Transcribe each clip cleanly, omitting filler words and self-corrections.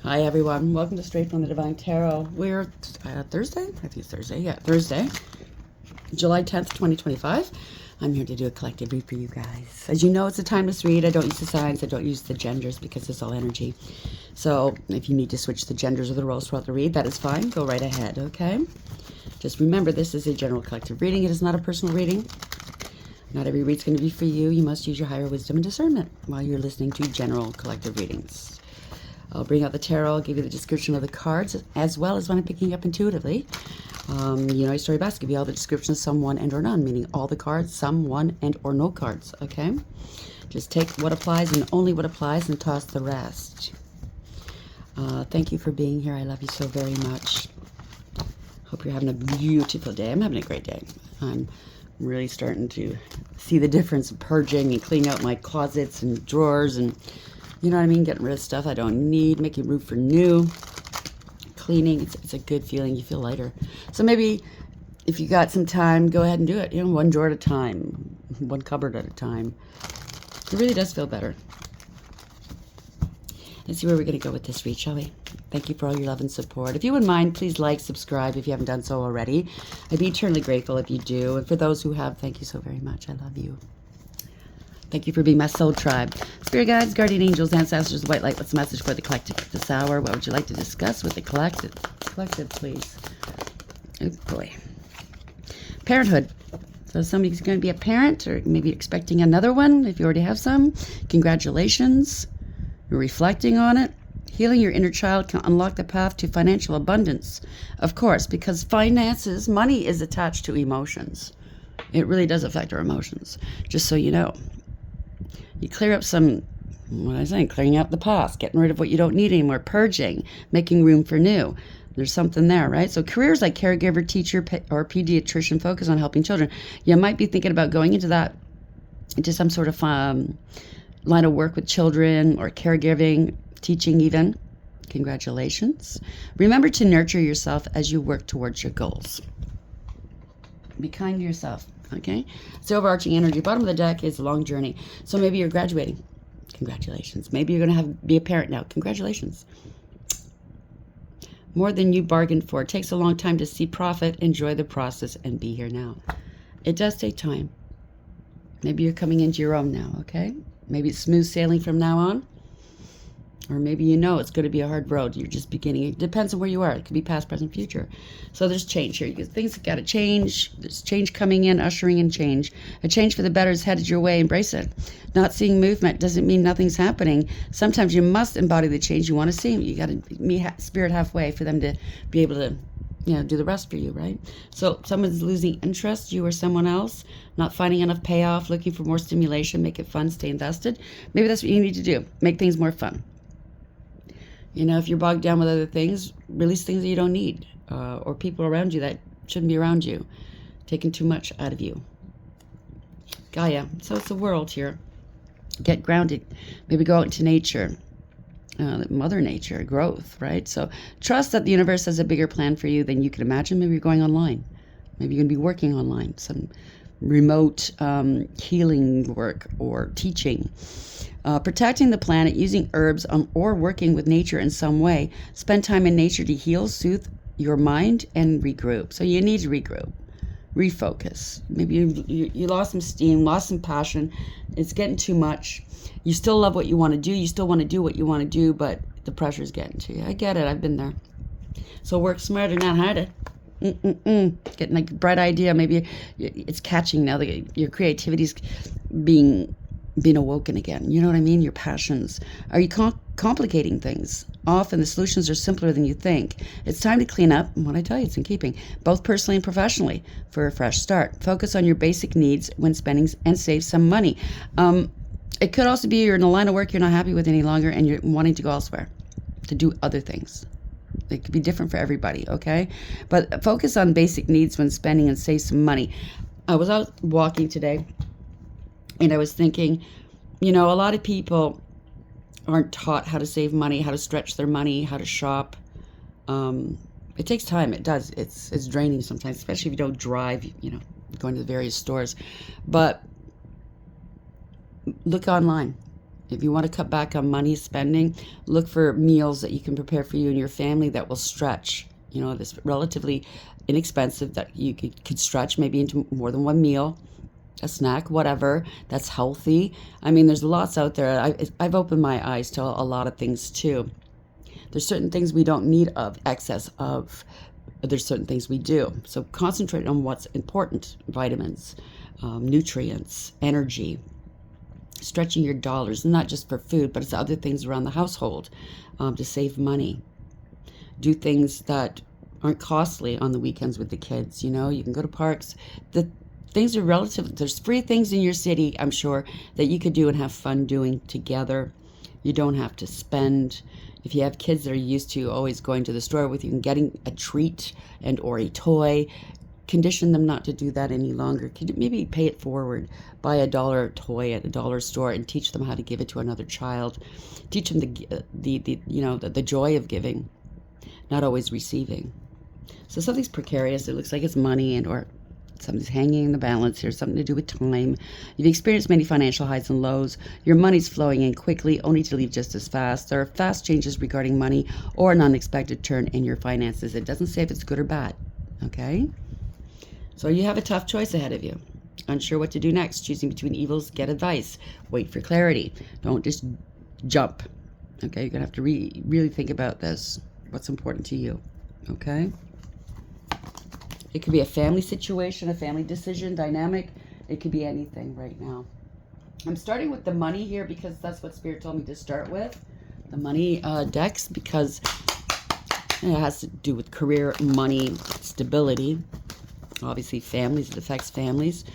Hi everyone, welcome to Straight from the Divine Tarot. We're Thursday? I think it's Thursday. Yeah, Thursday, July 10th, 2025. I'm here to do a collective read for you guys. As you know, it's a timeless read. I don't use the signs, I don't use the genders because it's all energy. So if you need to switch the genders or the roles throughout the read, that is fine. Go right ahead, okay? Just remember, this is a general collective reading. It is not a personal reading. Not every read's going to be for you. You must use your higher wisdom and discernment while you're listening to general collective readings. I'll bring out the tarot, I'll give you the description of the cards, as well as what I'm picking up intuitively. Your story best, give you all the description of some, one, and or none, meaning all the cards, some, one, and or no cards, okay? Just take what applies and only what applies and toss the rest. Thank you for being here. I love you so very much. Hope you're having a beautiful day. I'm having a great day. I'm really starting to see the difference of purging and cleaning out my closets and drawers and you know what I mean? Getting rid of stuff I don't need, making room for new, cleaning. It's a good feeling. You feel lighter. So maybe if you got some time, go ahead and do it. You know, one drawer at a time, one cupboard at a time. It really does feel better. Let's see where we're going to go with this read, shall we? Thank you for all your love and support. If you wouldn't mind, please like, subscribe if you haven't done so already. I'd be eternally grateful if you do. And for those who have, thank you so very much. I love you. Thank you for being my soul tribe. Spirit guides, guardian angels, ancestors, white light, what's the message for the collective this hour? What would you like to discuss with the collective? Collective, please. Oh, boy. Parenthood. So somebody's going to be a parent or maybe expecting another one if you already have some. Congratulations. You're reflecting on it. Healing your inner child can unlock the path to financial abundance. Of course, because finances, money is attached to emotions. It really does affect our emotions, just so you know. You clear up some, what I was saying, clearing out the past, getting rid of what you don't need anymore, purging, making room for new. There's something there, right? So careers like caregiver, teacher, or pediatrician focus on helping children. You might be thinking about going into some sort of line of work with children or caregiving, teaching even. Congratulations. Remember to nurture yourself as you work towards your goals. Be kind to yourself. Okay, it's the overarching energy. Bottom of the deck is a long journey. So maybe you're graduating. Congratulations. Maybe you're going to be a parent now. Congratulations. More than you bargained for. It takes a long time to see profit, enjoy the process, and be here now. It does take time. Maybe you're coming into your own now, okay? Maybe it's smooth sailing from now on. Or maybe you know it's going to be a hard road. You're just beginning. It depends on where you are. It could be past, present, future. So there's change here. Things have got to change. There's change coming in, ushering in change. A change for the better is headed your way. Embrace it. Not seeing movement doesn't mean nothing's happening. Sometimes you must embody the change you want to see. You got to meet spirit halfway for them to be able to, do the rest for you, right? So someone's losing interest, you or someone else, not finding enough payoff, looking for more stimulation, make it fun, stay invested. Maybe that's what you need to do. Make things more fun. If you're bogged down with other things, release things that you don't need, or people around you that shouldn't be around you, taking too much out of you. Gaia. So it's the world here. Get grounded. Maybe go out into nature. Mother Nature, growth, right? So trust that the universe has a bigger plan for you than you can imagine. Maybe you're going online. Maybe you're going to be working online. Some remote healing work or teaching. Protecting the planet, using herbs, or working with nature in some way. Spend time in nature to heal, soothe your mind, and regroup. So you need to regroup, refocus. Maybe you lost some steam, lost some passion. It's getting too much. You still love what you want to do. You still want to do what you want to do, but the pressure's getting to you. I get it. I've been there. So work smarter, not harder. Getting a bright idea. Maybe it's catching now. Your creativity's being awoken again. You know what I mean? Your passions. Are you complicating things? Often the solutions are simpler than you think. It's time to clean up. And what I tell you, it's in keeping, both personally and professionally, for a fresh start. Focus on your basic needs when spending and save some money. It could also be you're in a line of work you're not happy with any longer and you're wanting to go elsewhere to do other things. It could be different for everybody, okay? But focus on basic needs when spending and save some money. I was out walking today and I was thinking, a lot of people aren't taught how to save money, how to stretch their money, how to shop. It takes time. It does. It's draining sometimes, especially if you don't drive, going to the various stores. But look online. If you want to cut back on money spending, look for meals that you can prepare for you and your family that will stretch. You know, this relatively inexpensive that you could stretch maybe into more than one meal, a snack, whatever, that's healthy. I mean, there's lots out there. I've opened my eyes to a lot of things too. There's certain things we don't need of excess of. There's certain things we do. So concentrate on what's important: vitamins, nutrients, energy, stretching your dollars, not just for food, but it's other things around the household to save money. Do things that aren't costly on the weekends with the kids. You know, you can go to parks. The things are relative. There's free things in your city, I'm sure, that you could do and have fun doing together. You don't have to spend. If you have kids that are used to always going to the store with you and getting a treat and or a toy, condition them not to do that any longer. Could you maybe pay it forward? Buy a dollar toy at a dollar store and teach them how to give it to another child. Teach them the joy of giving, not always receiving. So something's precarious. It looks like it's money and or something's hanging in the balance here, something to do with time. You've experienced many financial highs and lows. Your money's flowing in quickly, only to leave just as fast. There are fast changes regarding money or an unexpected turn in your finances. It doesn't say if it's good or bad, okay? So you have a tough choice ahead of you. Unsure what to do next. Choosing between evils, get advice. Wait for clarity. Don't just jump, okay? You're going to have to really think about this. What's important to you, okay? It could be a family situation, a family decision, dynamic. It could be anything right now. I'm starting with the money here because that's what Spirit told me to start with. The money decks, because it has to do with career, money, stability. Obviously families, it affects families.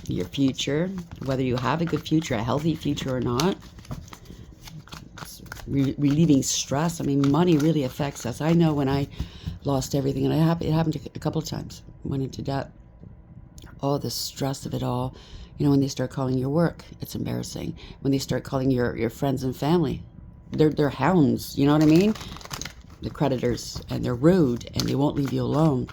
Your future, whether you have a good future, a healthy future or not. Relieving stress. I mean, money really affects us. I know when I lost everything, and it happened a couple of times. Went into debt. Oh, the stress of it all. You know, when they start calling your work, it's embarrassing. When they start calling your friends and family, they're hounds. You know what I mean? The creditors, and they're rude, and they won't leave you alone.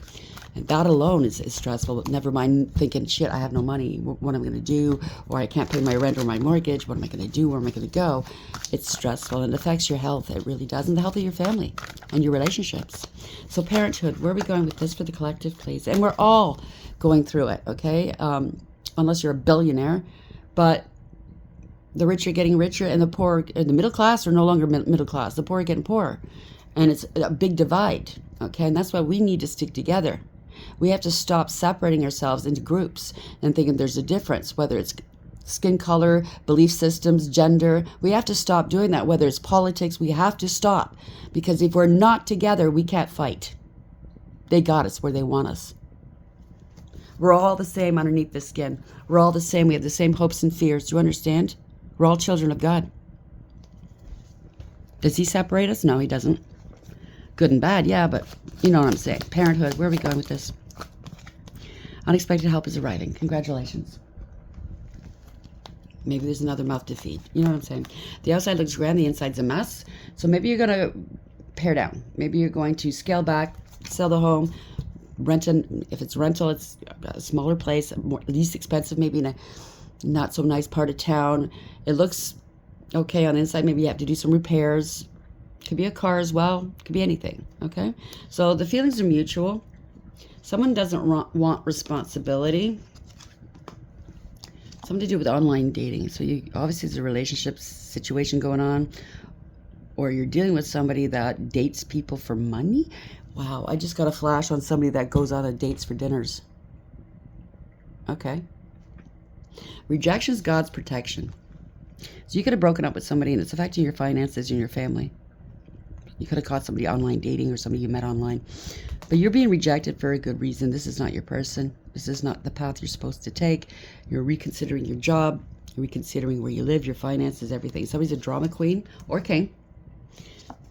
And that alone is stressful. Never mind thinking, shit, I have no money. What am I going to do? Or I can't pay my rent or my mortgage. What am I going to do? Where am I going to go? It's stressful, and it affects your health. It really does. And the health of your family and your relationships. So parenthood, where are we going with this for the collective, please? And we're all going through it, okay? Unless you're a billionaire. But the rich are getting richer, and the poor, and the middle class are no longer middle class. The poor are getting poorer. And it's a big divide, okay? And that's why we need to stick together. We have to stop separating ourselves into groups and thinking there's a difference, whether it's skin color, belief systems, gender. We have to stop doing that. Whether it's politics, we have to stop. Because if we're not together, we can't fight. They got us where they want us. We're all the same underneath the skin. We're all the same. We have the same hopes and fears. Do you understand? We're all children of God. Does he separate us? No, he doesn't. Good and bad, yeah, but you know what I'm saying. Parenthood, where are we going with this? Unexpected help is arriving. Congratulations. Maybe there's another mouth to feed. You know what I'm saying? The outside looks grand, the inside's a mess. So maybe you're going to pare down. Maybe you're going to scale back, sell the home, rent, if it's rental, it's a smaller place, least expensive, maybe in a not so nice part of town. It looks okay on the inside. Maybe you have to do some repairs. Could be a car as well. Could be anything, okay? So the feelings are mutual. Someone doesn't want responsibility. Something to do with online dating. So you obviously there's a relationship situation going on, or you're dealing with somebody that dates people for money. Wow, I just got a flash on somebody that goes on a dates for dinners. Okay. Rejection is God's protection. So you could have broken up with somebody and it's affecting your finances and your family. You could have caught somebody online dating or somebody you met online. But you're being rejected for a good reason. This is not your person. This is not the path you're supposed to take. You're reconsidering your job. You're reconsidering where you live, your finances, everything. Somebody's a drama queen or king.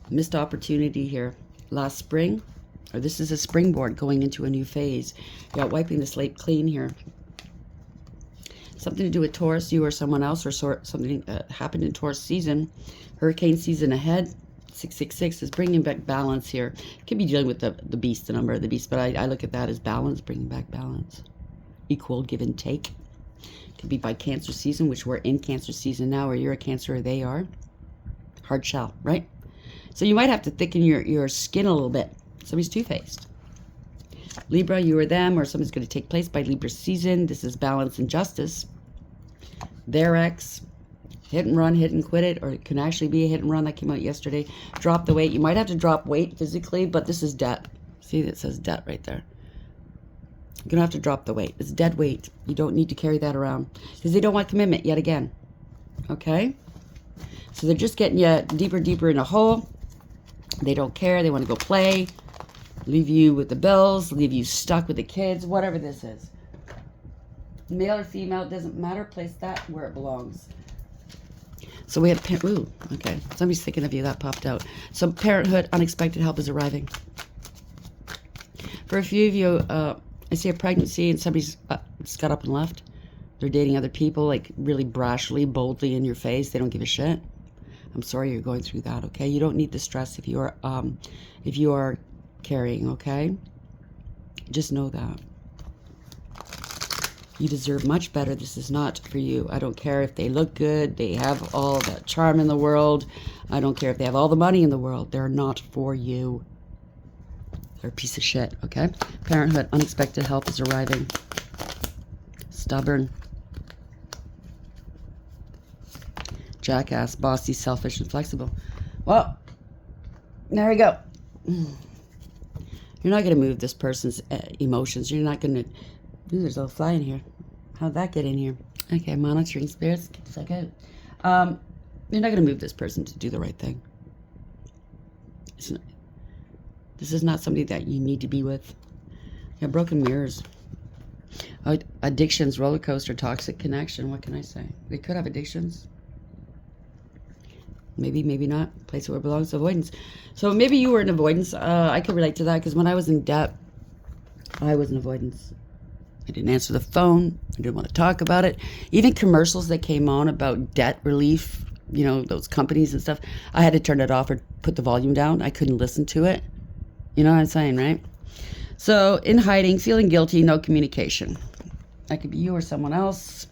Missed opportunity here. Last spring, or this is a springboard going into a new phase. You're wiping the slate clean here. Something to do with Taurus, you or someone else, or something happened in Taurus season. Hurricane season ahead. 666 is bringing back balance here. Could be dealing with the beast, the number of the beast, but I look at that as balance, bringing back balance. Equal give and take. Could be by Cancer season, which we're in Cancer season now, or you're a Cancer or they are. Hard shell, right? So you might have to thicken your skin a little bit. Somebody's two-faced. Libra, you or them, or something's going to take place by Libra season. This is balance and justice. Their ex, hit and run, hit and quit it, or it can actually be a hit and run that came out yesterday. Drop the weight. You might have to drop weight physically, but this is debt. See, it says debt right there. You're going to have to drop the weight. It's dead weight. You don't need to carry that around because they don't want commitment yet again. Okay? So they're just getting you deeper in a hole. They don't care. They want to go play, leave you with the bills, leave you stuck with the kids, whatever this is. Male or female, it doesn't matter. Place that where it belongs. So we have, ooh, okay. Somebody's thinking of you. That popped out. So parenthood, unexpected help is arriving. For a few of you, I see a pregnancy and somebody's just got up and left. They're dating other people, like really brashly, boldly in your face. They don't give a shit. I'm sorry you're going through that, okay? You don't need the stress if you are carrying, okay? Just know that. You deserve much better. This is not for you. I don't care if they look good, they have all the charm in the world. I don't care if they have all the money in the world. They're not for you. They're a piece of shit, okay? Parenthood, unexpected help is arriving. Stubborn. Jackass, bossy, selfish, and flexible. Well, there you go. You're not going to move this person's emotions. You're not going to... Ooh, there's a little fly in here. How'd that get in here? Okay, monitoring spirits. Get the fuck out. You're not going to move this person to do the right thing. This is not somebody that you need to be with. You have broken mirrors. Addictions, roller coaster, toxic connection. What can I say? They could have addictions. Maybe, maybe not. Place where it belongs, avoidance. So maybe you were in avoidance. I could relate to that because when I was in debt, I was in avoidance. I didn't answer the phone. I didn't want to talk about it. Even commercials that came on about debt relief, you know, those companies and stuff, I had to turn it off or put the volume down. I couldn't listen to it. You know what I'm saying, right? So in hiding, feeling guilty, no communication. That could be you or someone else.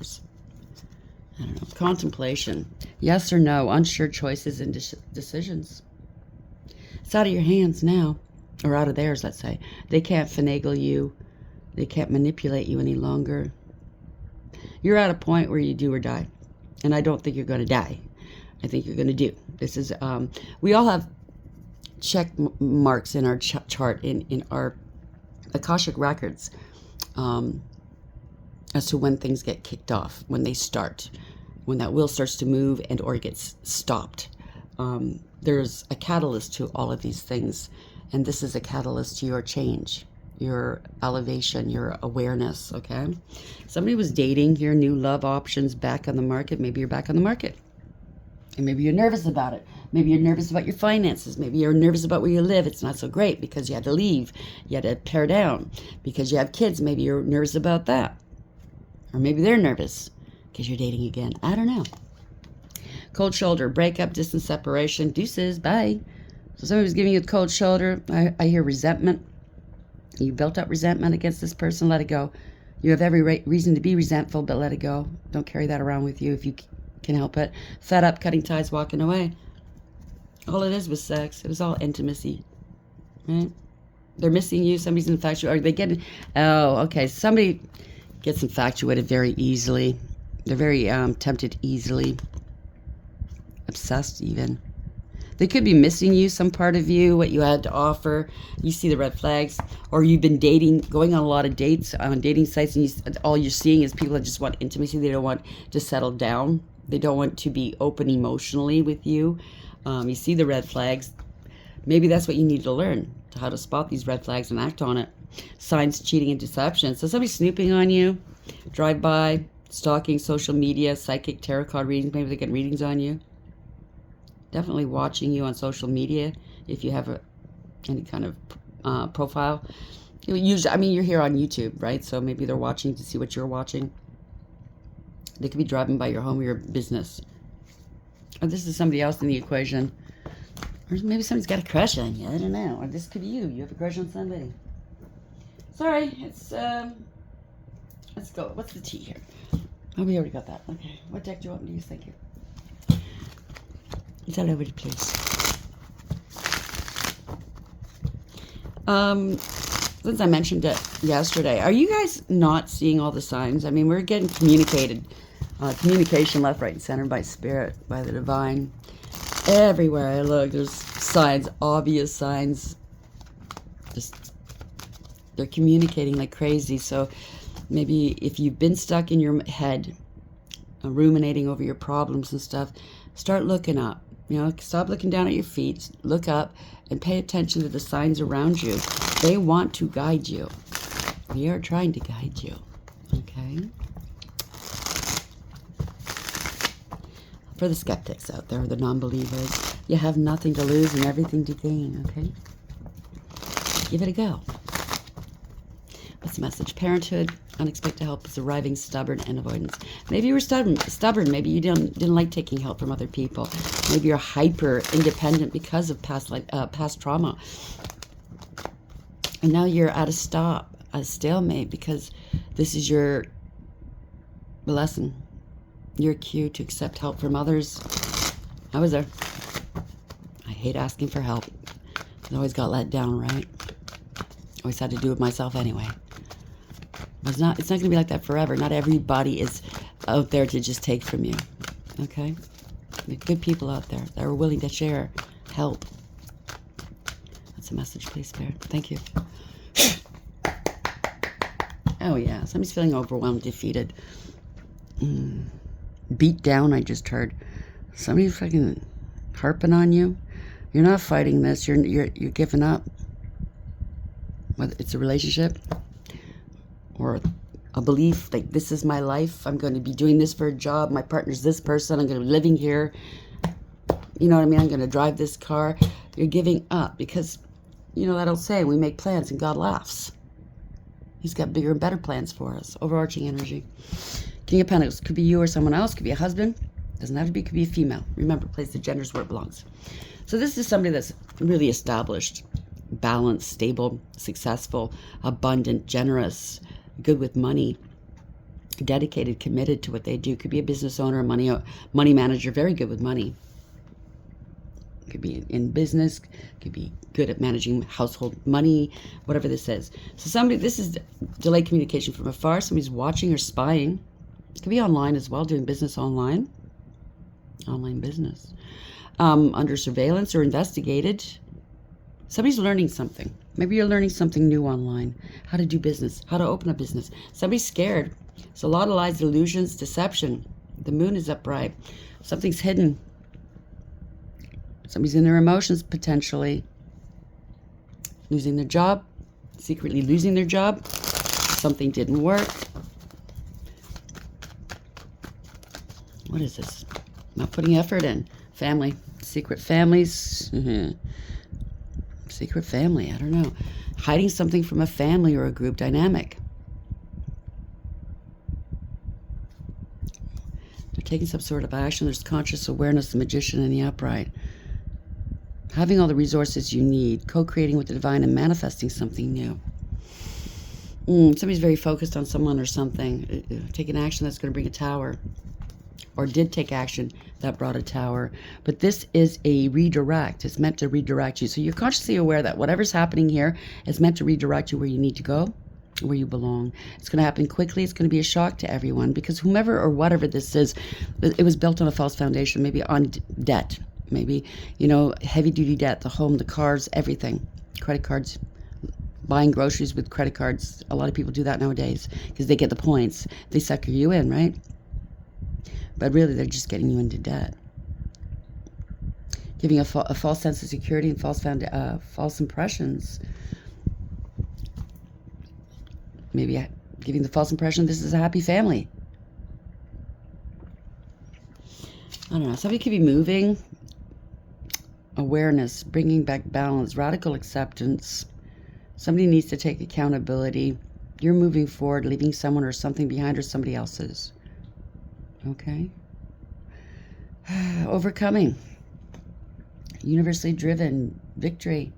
I don't know. Contemplation. Yes or no. Unsure choices and decisions. It's out of your hands now. Or out of theirs, let's say. They can't finagle you. They can't manipulate you any longer. You're at a point where you do or die. And I don't think you're going to die. I think you're going to do. This is, we all have check marks in our chart, in our Akashic records, as to when things get kicked off, when they start, when that wheel starts to move and or gets stopped. There's a catalyst to all of these things, and this is a catalyst to your change, your elevation, your awareness, okay? Somebody was dating here, new love options, back on the market. Maybe you're back on the market. And maybe you're nervous about it. Maybe you're nervous about your finances. Maybe you're nervous about where you live. It's not so great because you had to leave. You had to pare down. Because you have kids, maybe you're nervous about that. Or maybe they're nervous because you're dating again. I don't know. Cold shoulder, breakup, distance, separation, deuces, bye. So somebody was giving you a cold shoulder. I hear resentment. You built up resentment against this person. Let it go. You have every reason to be resentful, but let it go. Don't carry that around with you if you can help it. Fed up, cutting ties, walking away. All it is was sex. It was all intimacy, right? They're missing you. Somebody's infatuated. Are they getting? Oh, okay. Somebody gets infatuated very easily. They're very tempted easily. Obsessed even. They could be missing you, some part of you, what you had to offer. You see the red flags. Or you've been dating, going on a lot of dates on dating sites, and all you're seeing is people that just want intimacy. They don't want to settle down. They don't want to be open emotionally with you. You see the red flags. Maybe that's what you need to learn, how to spot these red flags and act on it. Signs, cheating, and deception. So somebody's snooping on you, drive-by, stalking, social media, psychic, tarot card readings. Maybe they get readings on you. Definitely watching you on social media if you have any kind of profile. Usually, I mean, you're here on YouTube, right? So maybe they're watching to see what you're watching. They could be driving by your home or your business. Or this is somebody else in the equation. Or maybe somebody's got a crush on you. I don't know. Or this could be you. You have a crush on somebody. Sorry. It's, let's go. What's the T here? Oh, we already got that. Okay. What deck do you want me to use? Thank you. It's all over the place. Since I mentioned it yesterday, are you guys not seeing all the signs? I mean, we're getting communication left, right, and center by spirit, by the divine. Everywhere I look, there's signs, obvious signs. Just they're communicating like crazy. So maybe if you've been stuck in your head, ruminating over your problems and stuff, start looking up. You know, stop looking down at your feet, look up, and pay attention to the signs around you. They want to guide you. We are trying to guide you. Okay? For the skeptics out there, the non-believers, you have nothing to lose and everything to gain. Okay? Give it a go. What's the message? Parenthood, unexpected help is arriving, stubborn, and avoidance. Maybe you were stubborn. Maybe you didn't like taking help from other people. Maybe you're hyper independent because of past trauma, and now you're at a stalemate, because this is your lesson, your cue to accept help from others. I was there. I hate asking for help. I always got let down, right? Always had to do it myself anyway. It's not going to be like that forever. Not everybody is out there to just take from you. Okay? There are good people out there that are willing to share help. That's a message, please, Spirit. Thank you. Oh, yeah. Somebody's feeling overwhelmed, defeated. Beat down, I just heard. Somebody fucking harping on you. You're not fighting this. You're giving up. Whether it's a relationship or a belief, like, this is my life, I'm going to be doing this for a job, my partner's this person, I'm going to be living here, you know what I mean, I'm going to drive this car. You're giving up because, you know that old saying, we make plans and God laughs. He's got bigger and better plans for us. Overarching energy. King of Pentacles, could be you or someone else, could be a husband, doesn't have to be, could be a female. Remember, place the genders where it belongs. So this is somebody that's really established, balanced, stable, successful, abundant, generous, good with money, dedicated, committed to what they do. Could be a business owner, a money manager, very good with money. Could be in business, could be good at managing household money, whatever this is. So this is delayed communication from afar. Somebody's watching or spying. It could be online as well, doing business online business. Under surveillance or investigated. Somebody's learning something. Maybe you're learning something new online. How to do business, how to open a business. Somebody's scared. It's a lot of lies, illusions, deception. The moon is upright. Something's hidden. Somebody's in their emotions, potentially. Losing their job. Secretly losing their job. Something didn't work. What is this? Not putting effort in. Family. Secret families. Secret family, I don't know. Hiding something from a family or a group dynamic. They're taking some sort of action. There's conscious awareness, the magician in the upright. Having all the resources you need, co-creating with the divine and manifesting something new. Somebody's very focused on someone or something. Taking action that's going to bring a tower. Or did take action that brought a tower. But this is a redirect. It's meant to redirect you. So you're consciously aware that whatever's happening here is meant to redirect you where you need to go, where you belong. It's going to happen quickly. It's going to be a shock to everyone, because whomever or whatever this is, it was built on a false foundation, maybe on debt. Maybe, heavy-duty debt, the home, the cars, everything. Credit cards, buying groceries with credit cards. A lot of people do that nowadays because they get the points. They sucker you in, right? But really, they're just getting you into debt. Giving a false sense of security and false impressions. Maybe giving the false impression this is a happy family. I don't know. Somebody could be moving. Awareness, bringing back balance, radical acceptance. Somebody needs to take accountability. You're moving forward, leaving someone or something behind, or somebody else's. Okay. Overcoming. Universally driven. Victory.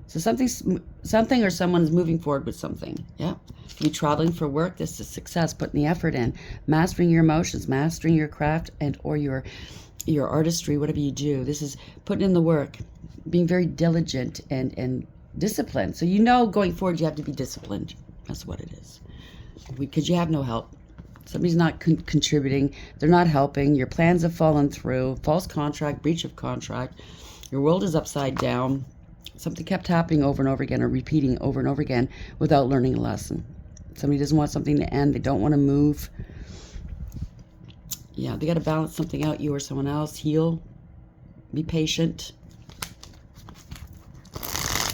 So something or someone's moving forward with something. Yeah. If you're traveling for work, this is success, putting the effort in, mastering your emotions, mastering your craft and or your artistry, whatever you do. This is putting in the work, being very diligent and disciplined. So going forward, you have to be disciplined. That's what it is. Because you have no help. Somebody's not contributing. They're not helping. Your plans have fallen through. False contract, breach of contract. Your world is upside down. Something kept happening over and over again or repeating over and over again without learning a lesson. Somebody doesn't want something to end. They don't want to move. Yeah, they got to balance something out, you or someone else. Heal. Be patient.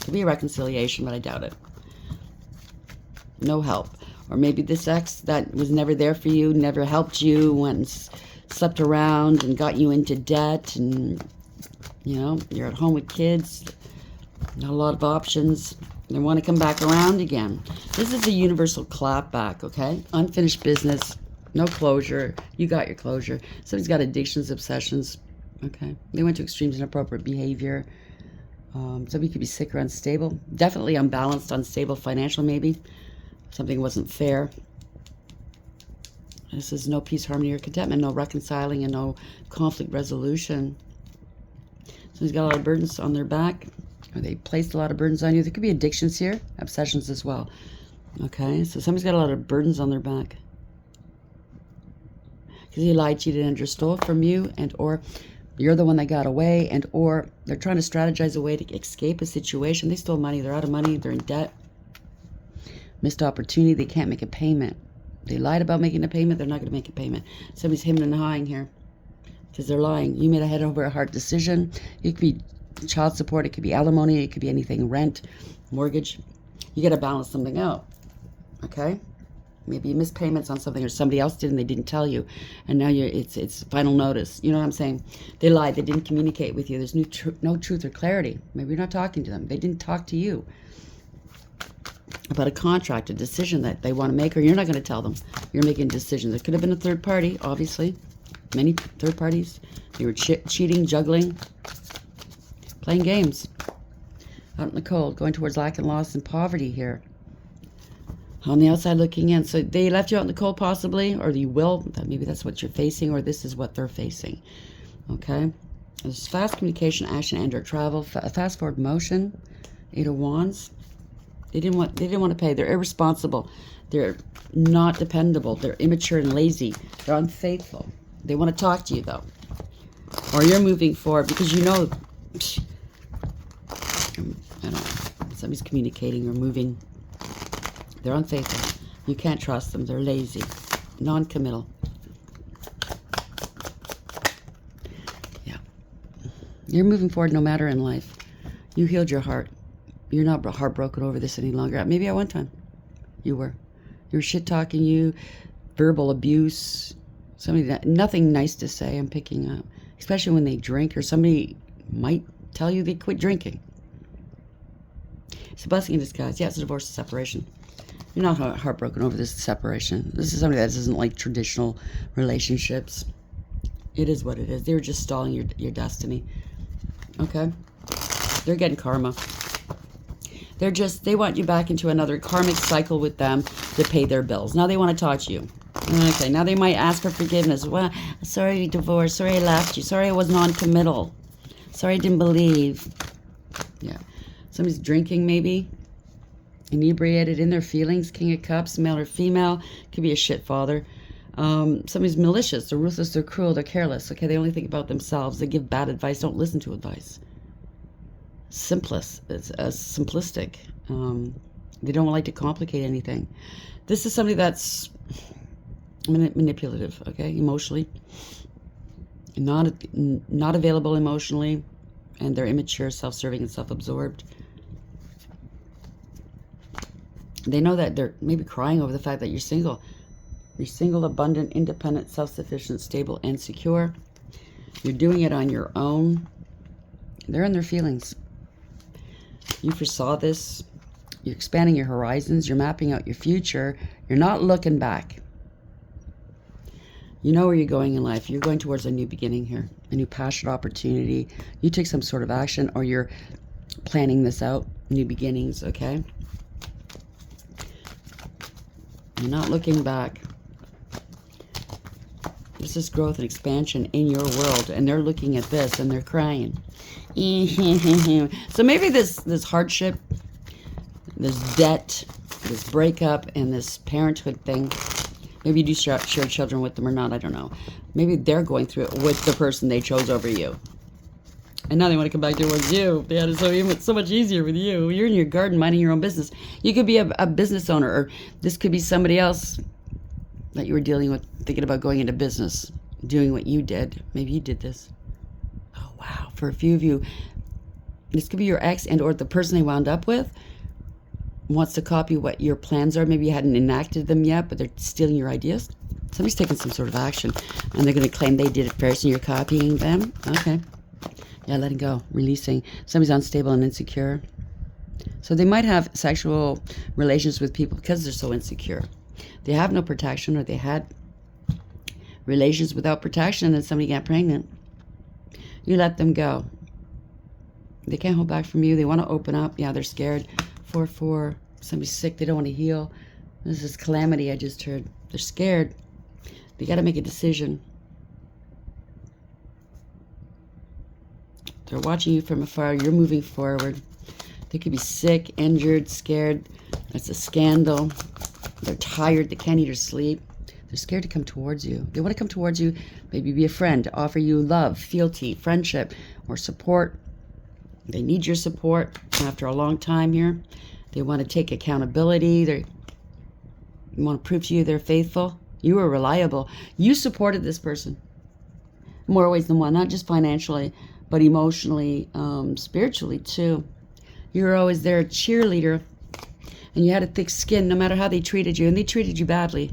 Could be a reconciliation, but I doubt it. No help. Or maybe this ex that was never there for you, never helped you, went and slept around and got you into debt, and you're at home with kids, not a lot of options. They want to come back around again. This is a universal clapback, okay? Unfinished business, no closure. You got your closure. Somebody's got addictions, obsessions, okay? They went to extremes, inappropriate behavior. Somebody could be sick or unstable. Definitely unbalanced, unstable, financial maybe. Something wasn't fair. This is no peace, harmony, or contentment, no reconciling, and no conflict resolution. Somebody's got a lot of burdens on their back, or they placed a lot of burdens on you. There could be addictions here, obsessions as well. Okay, so somebody's got a lot of burdens on their back. Because he lied, cheated, and or stole from you, and or you're the one that got away, and or they're trying to strategize a way to escape a situation. They stole money, they're out of money, they're in debt. Missed opportunity, they can't make a payment. They lied about making a payment, they're not going to make a payment. Somebody's hemming and hawing here because they're lying. You made a head over heart decision. It could be child support, it could be alimony, it could be anything, rent, mortgage. You got to balance something out, okay? Maybe you missed payments on something or somebody else did and they didn't tell you, and now it's final notice. You know what I'm saying? They lied, they didn't communicate with you. There's no truth or clarity. Maybe you're not talking to them. They didn't talk to you about a contract, a decision that they want to make, or you're not going to tell them. You're making decisions. It could have been a third party, obviously. Many third parties. You were cheating, juggling, playing games. Out in the cold, going towards lack and loss and poverty here. On the outside looking in. So they left you out in the cold possibly, or you will. Maybe that's what you're facing, or this is what they're facing. Okay? There's fast communication, action, and or travel. Fast forward motion. 8 of Wands. They didn't want to pay. They're irresponsible. They're not dependable. They're immature and lazy. They're unfaithful. They want to talk to you though. Or you're moving forward because I don't know. Somebody's communicating or moving. They're unfaithful. You can't trust them. They're lazy. Non-committal. Yeah. You're moving forward no matter in life. You healed your heart. You're not heartbroken over this any longer. Maybe at one time you were. You were shit-talking you, verbal abuse, nothing nice to say I'm picking up. Especially when they drink, or somebody might tell you they quit drinking. It's a blessing in disguise. Yeah, it's a divorce and separation. You're not heartbroken over this separation. This is somebody that doesn't like traditional relationships. It is what it is. They were just stalling your destiny. Okay? They're getting karma. They want you back into another karmic cycle with them to pay their bills. Now they want to talk to you. Okay, now they might ask for forgiveness. Well, sorry you divorced. Sorry I left you. Sorry I was non-committal. Sorry I didn't believe. Yeah. Somebody's drinking maybe. Inebriated in their feelings. King of Cups, male or female. Could be a shit father. Somebody's malicious. They're ruthless. They're cruel. They're careless. Okay, they only think about themselves. They give bad advice. Don't listen to advice. It's simplistic. They don't like to complicate anything. This is somebody that's manipulative, okay, emotionally, not available emotionally, and they're immature, self-serving, and self-absorbed. They know that they're maybe crying over the fact that you're single. You're single, abundant, independent, self-sufficient, stable, and secure. You're doing it on your own. They're in their feelings. You foresaw this. You're expanding your horizons. You're mapping out your future. You're not looking back. You know where you're going in life. You're going towards a new beginning here, a new passion, opportunity. You take some sort of action, or you're planning this out. new beginnings, okay? You're not looking back. This is growth and expansion in your world, and they're looking at this and they're crying. So maybe this hardship, this debt, this breakup, and this parenthood thing, maybe you do share children with them or not, I don't know. Maybe they're going through it with the person they chose over you. And now they want to come back towards you. They had it so much easier with you. You're in your garden minding your own business. You could be a business owner, or this could be somebody else that you were dealing with, thinking about going into business, doing what you did. Maybe you did this. Oh, wow. For a few of you, this could be your ex and or the person they wound up with wants to copy what your plans are. Maybe you hadn't enacted them yet, but they're stealing your ideas. Somebody's taking some sort of action, and they're going to claim they did it first, and you're copying them. Okay. Yeah, letting go, releasing. Somebody's unstable and insecure. So they might have sexual relations with people because they're so insecure. They have no protection, or they had relations without protection and somebody got pregnant. You let them go. They can't hold back from you. They want to open up. Yeah, they're scared. 4-4. Somebody's sick. They don't want to heal. This is calamity I just heard. They're scared. They got to make a decision. They're watching you from afar. You're moving forward. They could be sick, injured, scared. It's a scandal. They're tired. They can't eat or sleep. They're scared to come towards you. They want to come towards you, maybe be a friend, offer you love, fealty, friendship, or support. They need your support after a long time here. They want to take accountability. They want to prove to you they're faithful. You were reliable. You supported this person more ways than one, not just financially, but emotionally, spiritually too. You were always their cheerleader, and you had a thick skin no matter how they treated you, and they treated you badly.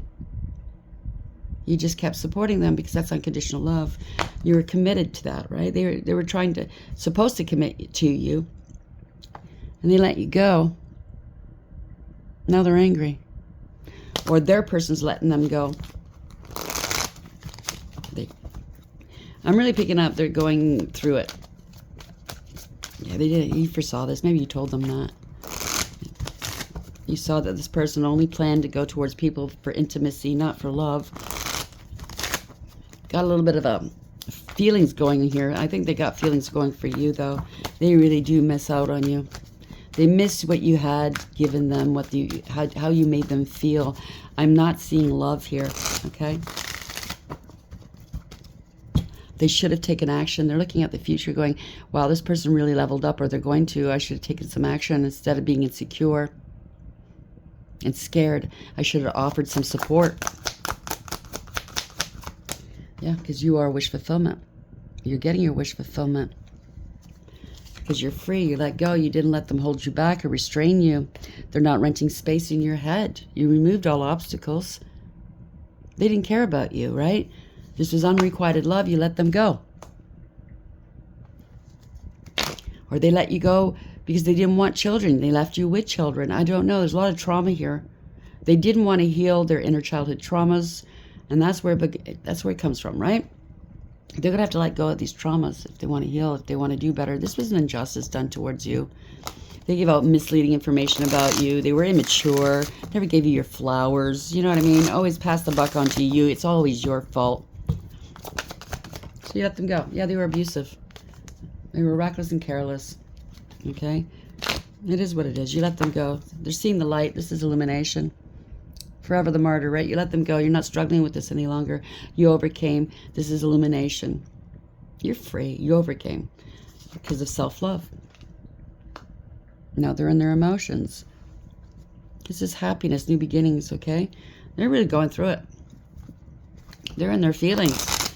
You just kept supporting them because that's unconditional love. You were committed to that, right? They were supposed to commit to you, and they let you go. Now they're angry, or their person's letting them go. I'm really picking up they're going through it. Yeah, they did. You foresaw this. Maybe you told them that. You saw that this person only planned to go towards people for intimacy, not for love. Got a little bit of a feelings going here. I think they got feelings going for you, though. They really do miss out on you. They miss what you had given them, how you made them feel. I'm not seeing love here, okay? They should have taken action. They're looking at the future going, wow, this person really leveled up, or they're going to. I should have taken some action instead of being insecure and scared. I should have offered some support. Yeah, because you are wish fulfillment. You're getting your wish fulfillment. Because you're free. You let go. You didn't let them hold you back or restrain you. They're not renting space in your head. You removed all obstacles. They didn't care about you, right? This was unrequited love. You let them go. Or they let you go because they didn't want children. They left you with children. I don't know. There's a lot of trauma here. They didn't want to heal their inner childhood traumas. And that's where it comes from, right? They're going to have to let go of these traumas if they want to heal, if they want to do better. This was an injustice done towards you. They gave out misleading information about you. They were immature. Never gave you your flowers. You know what I mean? Always pass the buck on to you. It's always your fault. So you let them go. Yeah, they were abusive. They were reckless and careless. Okay? It is what it is. You let them go. They're seeing the light. This is illumination. Forever the martyr, right? You let them go. You're not struggling with this any longer. You overcame. This is illumination. You're free. You overcame because of self-love. Now they're in their emotions. This is happiness, new beginnings, okay? They're really going through it. They're in their feelings.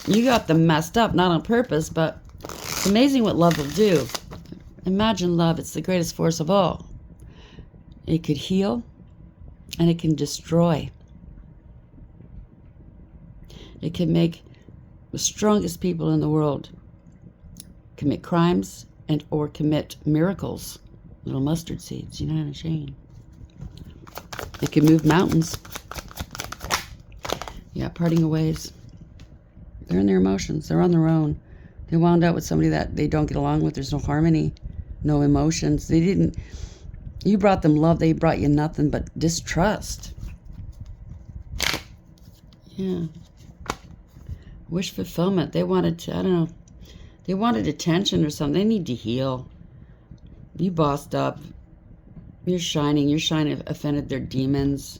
You got them messed up, not on purpose, but it's amazing what love will do. Imagine love. It's the greatest force of all. It could heal. And it can destroy. It can make the strongest people in the world commit crimes and or commit miracles. Little mustard seeds, you know what I'm saying? It can move mountains. Yeah, parting of ways. They're in their emotions. They're on their own. They wound up with somebody that they don't get along with. There's no harmony. No emotions. They didn't. You brought them love. They brought you nothing but distrust. Yeah. Wish fulfillment. They wanted to, I don't know. They wanted attention or something. They need to heal. You bossed up. You're shining. Your shine offended their demons.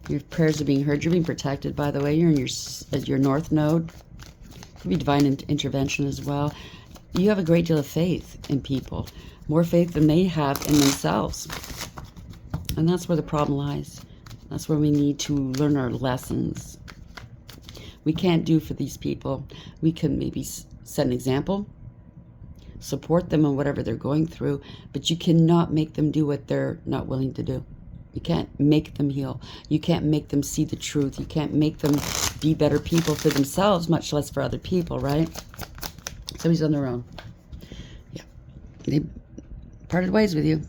Your prayers are being heard. You're being protected, by the way. You're in your north node. Could be divine intervention as well. You have a great deal of faith in people. More faith than they have in themselves. And that's where the problem lies. That's where we need to learn our lessons. We can't do for these people. We can maybe set an example, support them in whatever they're going through, but you cannot make them do what they're not willing to do. You can't make them heal. You can't make them see the truth. You can't make them be better people for themselves, much less for other people, right? Somebody's on their own. Yeah. They parted ways with you.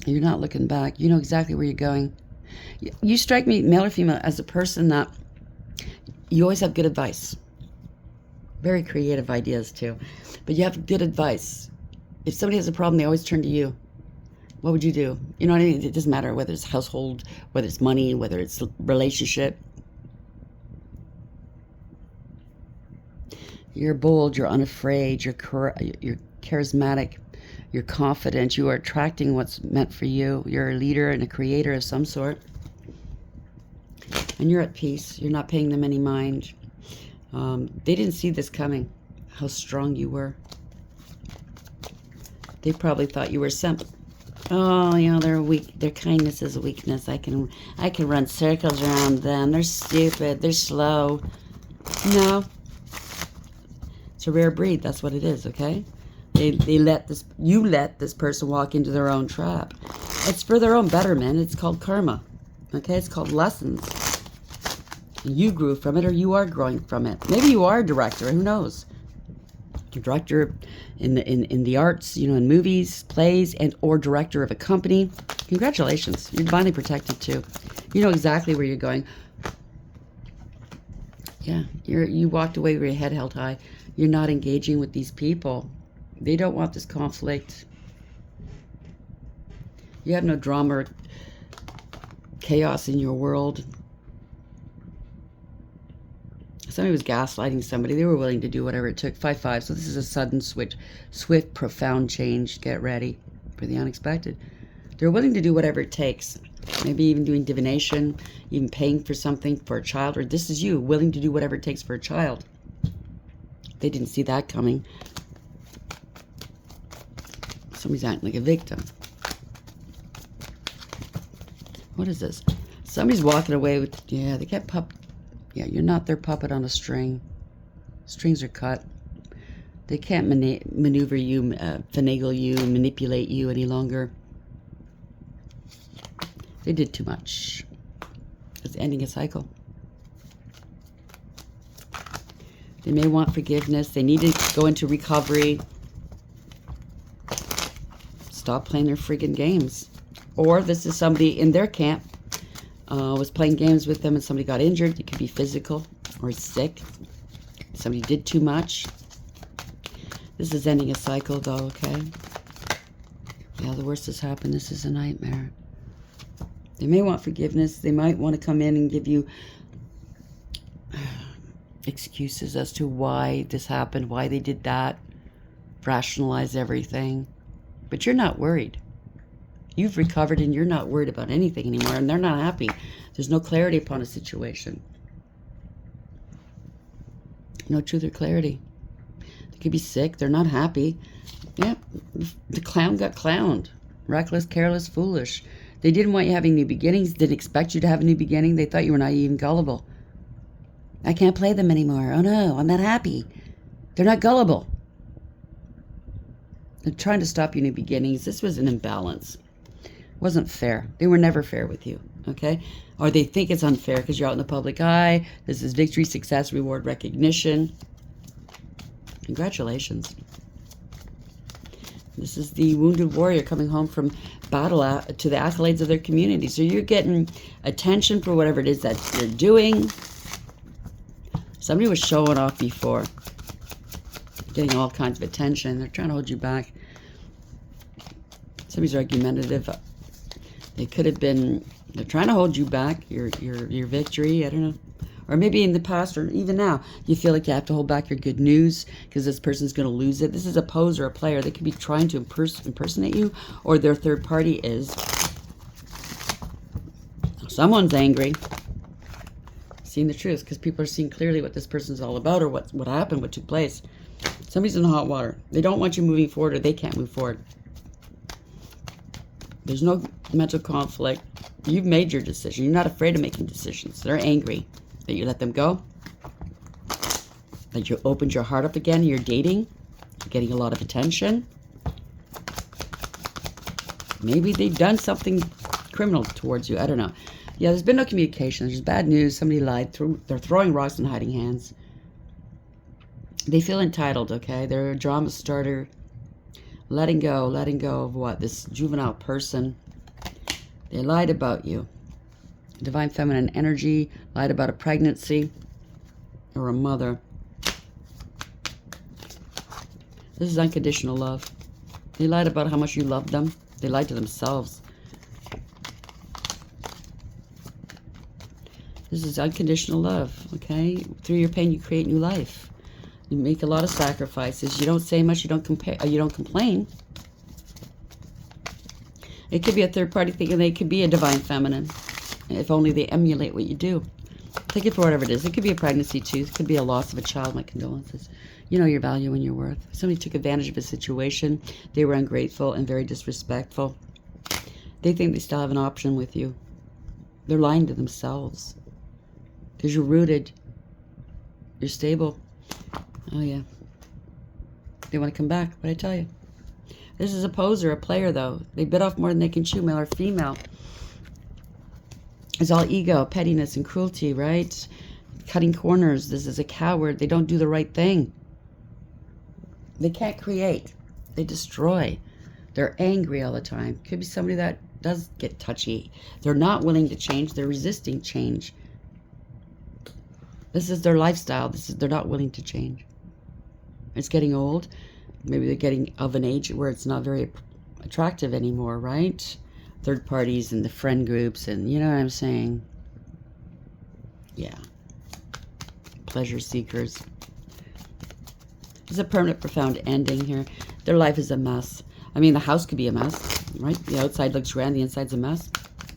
You're not looking back. You know exactly where you're going. You strike me, male or female, as a person that you always have good advice. Very creative ideas, too. But you have good advice. If somebody has a problem, they always turn to you. What would you do? You know what I mean? It doesn't matter whether it's household, whether it's money, whether it's relationship. You're bold, you're unafraid, you're charismatic, you're confident, you are attracting what's meant for you. You're a leader and a creator of some sort. And you're at peace. You're not paying them any mind. They didn't see this coming, how strong you were. They probably thought you were simple. Oh, you know, they're weak. Their kindness is a weakness. I can run circles around them. They're stupid. They're slow. No. It's a rare breed. That's what it is, okay? You let this person walk into their own trap. It's for their own betterment. It's called karma. Okay? It's called lessons. You grew from it, or you are growing from it. Maybe you are a director. Who knows? A director in the arts, you know, in movies, plays, and or director of a company. Congratulations. You're divinely protected too. You know exactly where you're going. Yeah, you walked away with your head held high. You're not engaging with these people. They don't want this conflict. You have no drama or chaos in your world. Somebody was gaslighting somebody. They were willing to do whatever it took. 5-5. So this is a sudden switch. Swift, profound change. Get ready for the unexpected. They're willing to do whatever it takes. Maybe even doing divination, even paying for something for a child. Or this is you, willing to do whatever it takes for a child. They didn't see that coming. Somebody's acting like a victim. What is this? Somebody's walking away with, yeah, they get yeah, you're not their puppet on a string. Strings are cut. They can't maneuver you, finagle you, manipulate you any longer. They did too much. It's ending a cycle. They may want forgiveness. They need to go into recovery. Stop playing their friggin' games. Or this is somebody in their camp was playing games with them and somebody got injured. It could be physical or sick. Somebody did too much. This is ending a cycle though, okay? Yeah, the worst has happened. This is a nightmare. They may want forgiveness. They might want to come in and give you excuses as to why this happened, why they did that, rationalize everything. But you're not worried. You've recovered and you're not worried about anything anymore, and they're not happy. There's no clarity upon a situation. No truth or clarity. They could be sick. They're not happy. Yeah, the clown got clowned. Reckless, careless, foolish. They didn't want you having new beginnings, didn't expect you to have a new beginning. They thought you were naive and gullible. I can't play them anymore. Oh no, I'm not happy. They're not gullible. They're trying to stop your new beginnings. This was an imbalance. It wasn't fair. They were never fair with you, okay? Or they think it's unfair because you're out in the public eye. This is victory, success, reward, recognition. Congratulations. This is the wounded warrior coming home from battle to the accolades of their community. So you're getting attention for whatever it is that you're doing. Somebody was showing off before. getting all kinds of attention. They're trying to hold you back. Somebody's argumentative. They could have been, they're trying to hold you back, your victory, I don't know. Or maybe in the past or even now, you feel like you have to hold back your good news because this person's going to lose it. This is a poser, a player. They could be trying to impersonate you, or their third party is. Someone's angry. Seeing the truth because people are seeing clearly what this person's all about or what happened, what took place. Somebody's in the hot water. They don't want you moving forward or they can't move forward. There's no mental conflict. You've made your decision. You're not afraid of making decisions. They're angry that you let them go. That you opened your heart up again. You're dating. You're getting a lot of attention. Maybe they've done something criminal towards you. I don't know. Yeah, there's been no communication. There's bad news. Somebody lied. They're throwing rocks and hiding hands. They feel entitled, okay? They're a drama starter. Letting go of what? This juvenile person. They lied about you. Divine feminine energy, lied about a pregnancy or a mother. This is unconditional love. They lied about how much you love them. They lied to themselves. This is unconditional love, okay? Through your pain, you create new life. You make a lot of sacrifices. You don't say much. You don't complain. It could be a third party thing, and they could be a divine feminine. If only they emulate what you do. Take it for whatever it is. It could be a pregnancy too. It could be a loss of a child. My condolences. You know your value and your worth. Somebody took advantage of a situation. They were ungrateful and very disrespectful. They think they still have an option with you. They're lying to themselves. Because you're rooted. You're stable. Oh, yeah. They want to come back. What'd I tell you? This is a poser, a player, though. They bit off more than they can chew, male or female. It's all ego, pettiness, and cruelty, right? Cutting corners. This is a coward. They don't do the right thing. They can't create. They destroy. They're angry all the time. Could be somebody that does get touchy. They're not willing to change. They're resisting change. This is their lifestyle. They're not willing to change. It's getting old. Maybe they're getting of an age where it's not very attractive anymore, right? Third parties and the friend groups and you know what I'm saying? Yeah. Pleasure seekers. There's a permanent, profound ending here. Their life is a mess. I mean, the house could be a mess, right? The outside looks grand, the inside's a mess.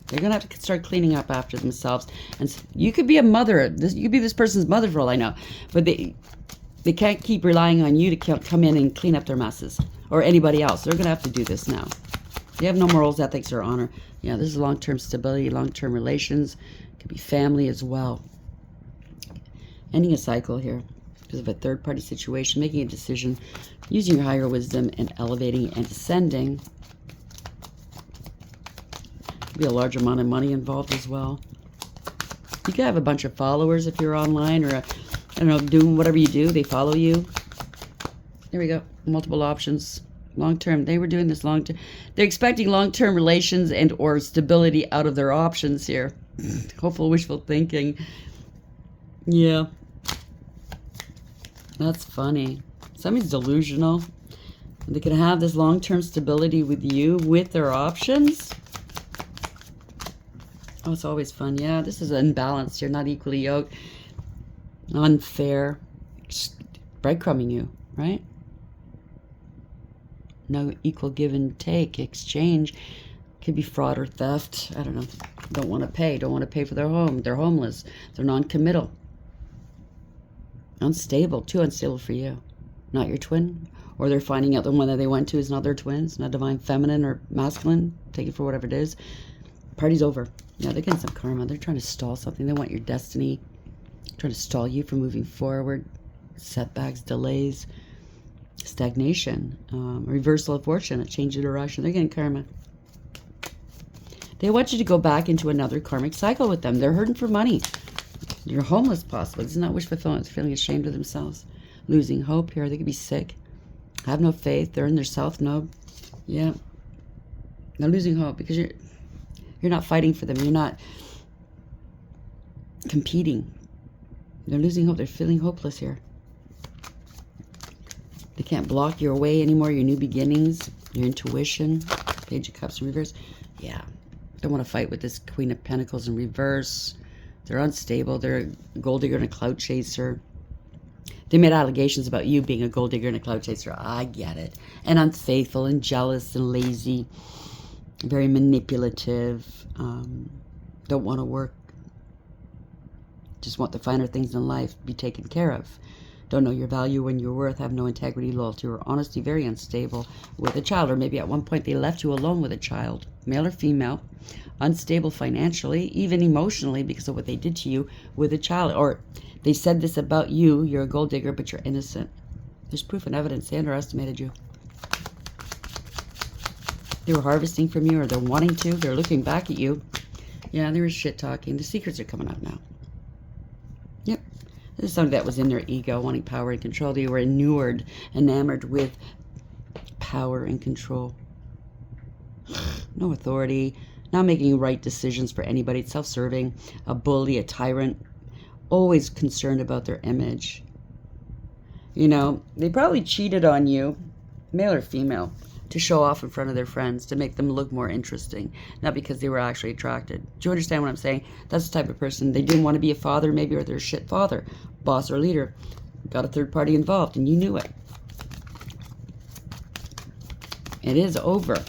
They're going to have to start cleaning up after themselves. And you could be a mother. You could be this person's mother for all I know. But they can't keep relying on you to come in and clean up their messes. Or anybody else. They're going to have to do this now. They have no morals, ethics, or honor. Yeah, this is long-term stability, long-term relations. It could be family as well. Ending a cycle here. Because of a third-party situation. Making a decision. Using your higher wisdom and elevating and descending. Be a large amount of money involved as well. You could have a bunch of followers if you're online or, I don't know, doing whatever you do. They follow you. There we go. Multiple options. Long-term. They were doing this long-term. They're expecting long-term relations and or stability out of their options here. Hopeful wishful thinking. Yeah. That's funny. Somebody's delusional. They can have this long-term stability with you with their options. Oh, it's always fun. Yeah, this is unbalanced. You're not equally yoked. Unfair. Breadcrumbing you, right? No equal give and take, exchange. Could be fraud or theft. I don't know. Don't want to pay. Don't want to pay for their home. They're homeless. They're non-committal. Unstable. Too unstable for you. Not your twin. Or they're finding out the one that they went to is not their twin. It's not divine feminine or masculine. Take it for whatever it is. Party's over. Yeah, they're getting some karma. They're trying to stall something. They want your destiny. Trying to stall you from moving forward. Setbacks, delays, stagnation, reversal of fortune, a change of direction. They're getting karma. They want you to go back into another karmic cycle with them. They're hurting for money. You're homeless, possibly. It's not wish fulfillment. It's feeling ashamed of themselves. Losing hope here. They could be sick. Have no faith. They're in their south node. Yeah. They're losing hope because you're not fighting for them. You're not competing. They're losing hope. They're feeling hopeless here. They can't block your way anymore, your new beginnings, your intuition. Page of Cups in reverse. Yeah. Don't want to fight with this Queen of Pentacles in reverse. They're unstable. They're a gold digger and a cloud chaser. They made allegations about you being a gold digger and a cloud chaser. I get it. And unfaithful and jealous and lazy. Very manipulative. Don't want to work. Just want the finer things in life be taken care of. Don't know your value and your worth. Have no integrity, loyalty, or honesty. Very unstable with a child. Or maybe at one point they left you alone with a child. Male or female. Unstable financially, even emotionally because of what they did to you with a child. Or they said this about you. You're a gold digger, but you're innocent. There's proof and evidence. They underestimated you. They were harvesting from you, or they're wanting to. They're looking back at you. Yeah, they were shit talking. The secrets are coming out now. Yep. This is something that was in their ego, wanting power and control. They were enamored with power and control. No authority. Not making right decisions for anybody. It's self-serving. A bully, a tyrant. Always concerned about their image. You know, they probably cheated on you, male or female, to show off in front of their friends, to make them look more interesting, not because they were actually attracted. Do you understand what I'm saying? That's the type of person. They didn't want to be a father, maybe, or they're a shit father, boss or leader. Got a third party involved, and you knew it. It is over.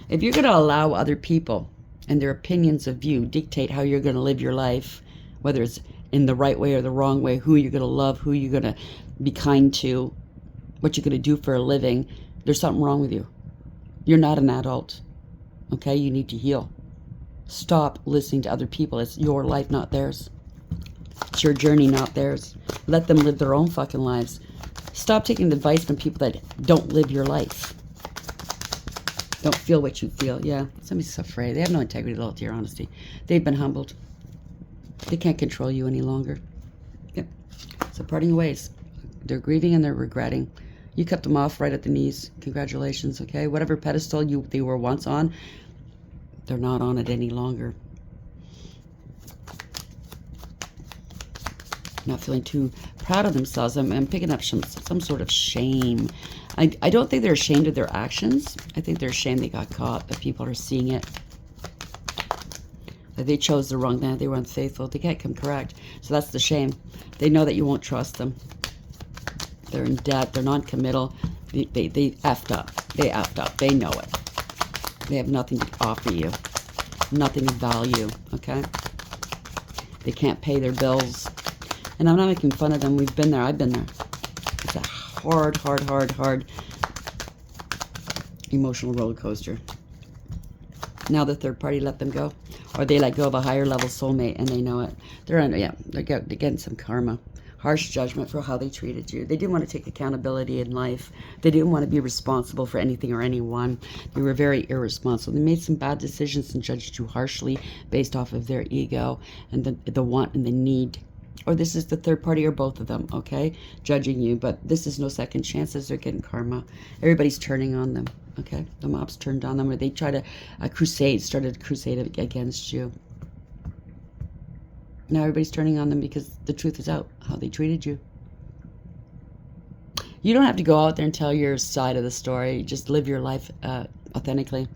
If you're going to allow other people and their opinions of you dictate how you're going to live your life, whether it's in the right way or the wrong way, who you're going to love, who you're going to be kind to, what you're going to do for a living, there's something wrong with you. You're not an adult. Okay? You need to heal. Stop listening to other people. It's your life, not theirs. It's your journey, not theirs. Let them live their own fucking lives. Stop taking advice from people that don't live your life. Don't feel what you feel. Yeah, somebody's afraid. They have no integrity, loyalty, or honesty. They've been humbled. They can't control you any longer. Yep. So parting ways. They're grieving and they're regretting. You cut them off right at the knees. Congratulations, okay? Whatever pedestal they were once on, they're not on it any longer. Not feeling too proud of themselves. I'm picking up some sort of shame. I don't think they're ashamed of their actions. I think they're ashamed they got caught, that people are seeing it. That they chose the wrong man. They were unfaithful. They can't come correct. So that's the shame. They know that you won't trust them. They're in debt. They're non-committal. They effed up. They effed up. They know it. They have nothing to offer you. Nothing of value. Okay? They can't pay their bills. And I'm not making fun of them. We've been there. I've been there. It's a hard emotional roller coaster. Now the third party let them go. Or they let go of a higher level soulmate and they know it. They're getting some karma. Harsh judgment for how they treated you. They didn't want to take accountability in life. They didn't want to be responsible for anything or anyone. They were very irresponsible. They made some bad decisions and judged you harshly based off of their ego and the want and the need. Or this is the third party or both of them, okay? Judging you, but this is no second chances. They're getting karma. Everybody's turning on them, okay? The mob's turned on them, or they tried started a crusade against you. Now everybody's turning on them because the truth is out, how they treated you. You don't have to go out there and tell your side of the story. Just live your life authentically.